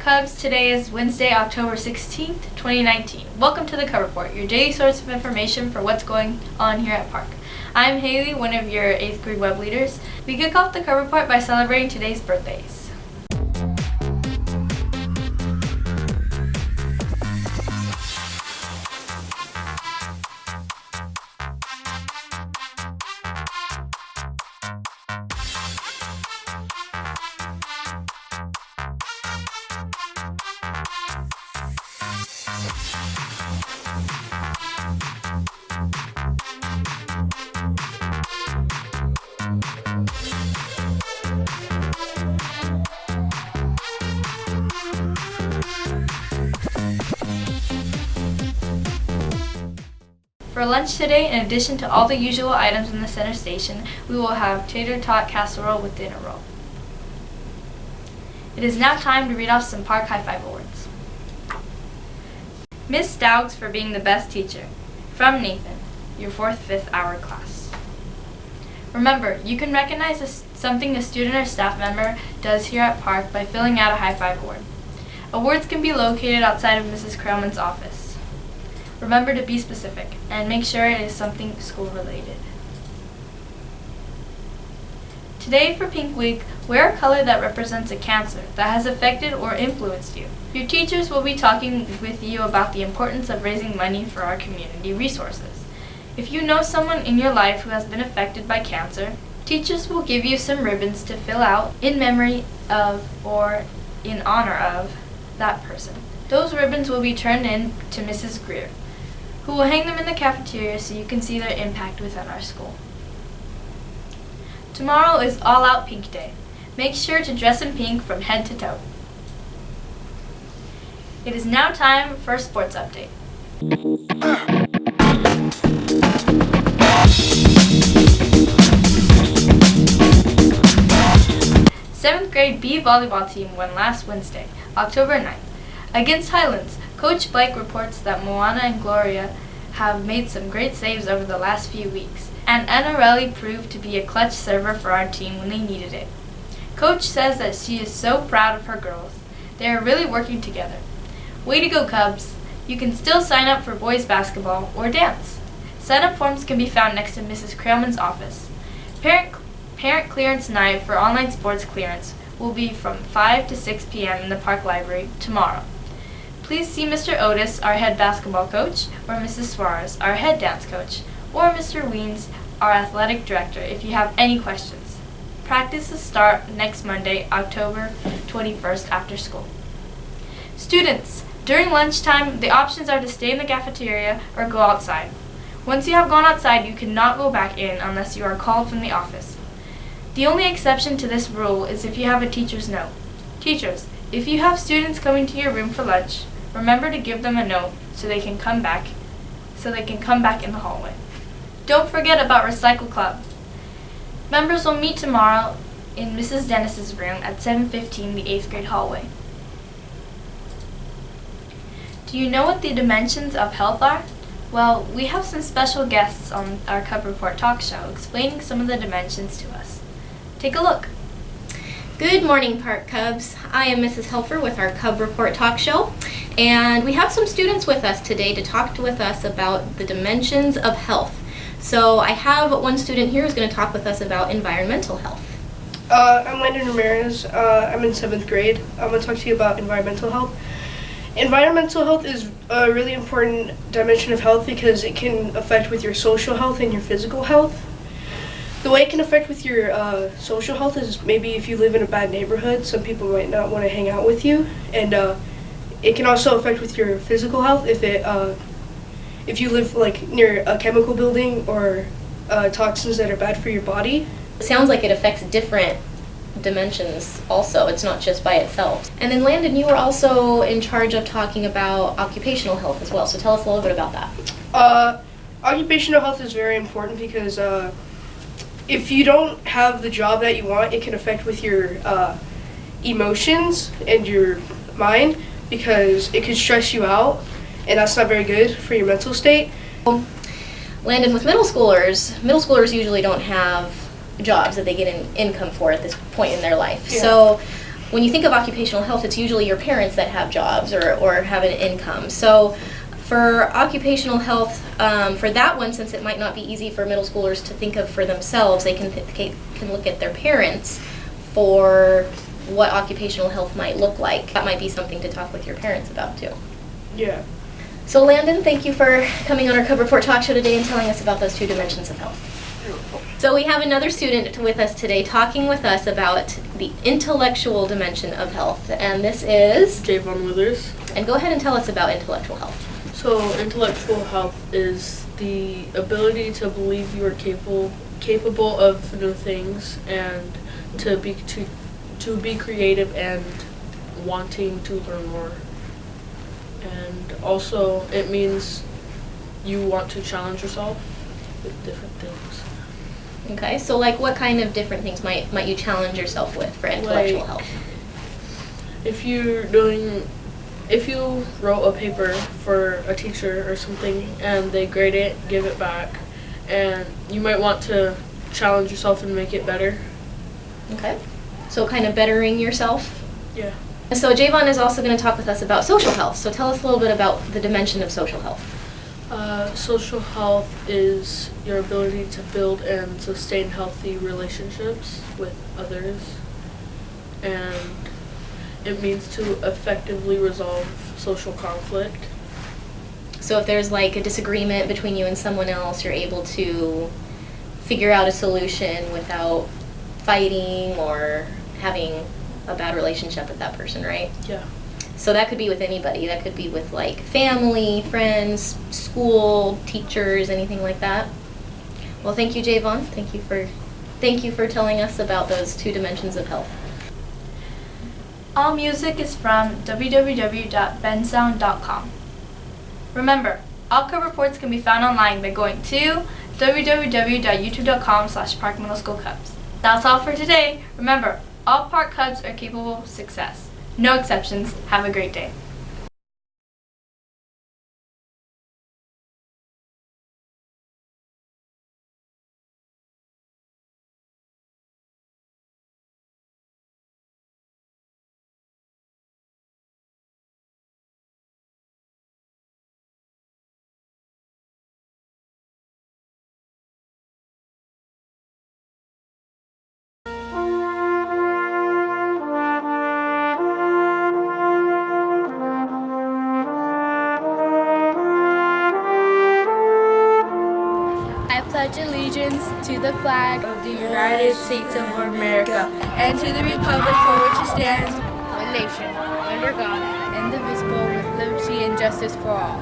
Cubs. Today is Wednesday, October 16th, 2019. Welcome to the Cub Report, your daily source of information for what's going on here at Park. I'm Haley, one of your 8th grade web leaders. We kick off the Cub Report by celebrating today's birthdays. For lunch today, in addition to all the usual items in the center station, we will have tater tot casserole with dinner roll. It is now time to read off some Park High Five awards. Miss Staugs for being the best teacher. From Nathan, your 4th/5th hour class. Remember, you can recognize something a student or staff member does here at Park by filling out a High Five award. Awards can be located outside of Mrs. Krellman's office. Remember to be specific and make sure it is something school related. Today for Pink Week, wear a color that represents a cancer that has affected or influenced you. Your teachers will be talking with you about the importance of raising money for our community resources. If you know someone in your life who has been affected by cancer, teachers will give you some ribbons to fill out in memory of or in honor of that person. Those ribbons will be turned in to Mrs. Greer, who will hang them in the cafeteria so you can see their impact within our school. Tomorrow is All Out Pink Day. Make sure to dress in pink from head to toe. It is now time for a sports update. 7th grade B volleyball team won last Wednesday, October 9th. Against Highlands, Coach Blake reports that Moana and Gloria have made some great saves over the last few weeks, and Annarelli proved to be a clutch server for our team when they needed it. Coach says that she is so proud of her girls. They are really working together. Way to go, Cubs! You can still sign up for boys basketball or dance. Sign-up forms can be found next to Mrs. Krellman's office. Parent clearance night for online sports clearance will be from 5 to 6 p.m. in the Park Library tomorrow. Please see Mr. Otis, our head basketball coach, or Mrs. Suarez, our head dance coach, or Mr. Weens, our athletic director, if you have any questions. Practices start next Monday, October 21st after school. Students, during lunchtime, the options are to stay in the cafeteria or go outside. Once you have gone outside, you cannot go back in unless you are called from the office. The only exception to this rule is if you have a teacher's note. Teachers, if you have students coming to your room for lunch, remember to give them a note so they can come back in the hallway. Don't forget about Recycle Club. Members will meet tomorrow in Mrs. Dennis's room at 7:15, the 8th grade hallway. Do you know what the dimensions of health are? Well, we have some special guests on our Cub Report talk show explaining some of the dimensions to us. Take a look. Good morning, Park Cubs. I am Mrs. Helfer with our Cub Report talk show, and we have some students with us today to talk with us about the dimensions of health. So I have one student here who's going to talk with us about environmental health. I'm Landon Ramirez. I'm in 7th grade. I'm going to talk to you about environmental health. Environmental health is a really important dimension of health because it can affect with your social health and your physical health. The way it can affect with your social health is maybe if you live in a bad neighborhood, some people might not want to hang out with you, and it can also affect with your physical health if you live like near a chemical building or toxins that are bad for your body. It sounds like it affects different dimensions also. It's not just by itself. And then Landon, you were also in charge of talking about occupational health as well, so tell us a little bit about that. Occupational health is very important because if you don't have the job that you want, it can affect with your emotions and your mind because it can stress you out, and that's not very good for your mental state. Landon, with middle schoolers usually don't have jobs that they get an income for at this point in their life. Yeah. So when you think of occupational health, it's usually your parents that have jobs or have an income. So for occupational health, for that one, since it might not be easy for middle schoolers to think of for themselves, they can look at their parents for what occupational health might look like. That might be something to talk with your parents about too. Yeah. So Landon, thank you for coming on our Cub Report Talk Show today and telling us about those 2 dimensions of health. So we have another student with us today talking with us about the intellectual dimension of health, and this is Javon Withers. And go ahead and tell us about intellectual health. So intellectual health is the ability to believe you are capable of new things and to be creative and wanting to learn more. And also it means you want to challenge yourself with different things. Okay, so like what kind of different things might you challenge yourself with for intellectual health? If you wrote a paper for a teacher or something and they grade it, give it back, and you might want to challenge yourself and make it better. Okay, so kind of bettering yourself? Yeah. So Javon is also going to talk with us about social health, so tell us a little bit about the dimension of social health. Social health is your ability to build and sustain healthy relationships with others, and it means to effectively resolve social conflict. So if there's like a disagreement between you and someone else, you're able to figure out a solution without fighting or having a bad relationship with that person, right? Yeah. So that could be with anybody. That could be with like family, friends, school, teachers, anything like that. Well, thank you, Javon. Thank you for telling us about those 2 dimensions of health. All music is from www.bensound.com. Remember, all Cub Reports can be found online by going to www.youtube.com/Park Middle School Cubs. That's all for today. Remember, all Park Cubs are capable of success. No exceptions. Have a great day. I pledge allegiance to the flag Of the United States of America and to the republic for which it stands, one nation, under God, indivisible, with liberty and justice for all.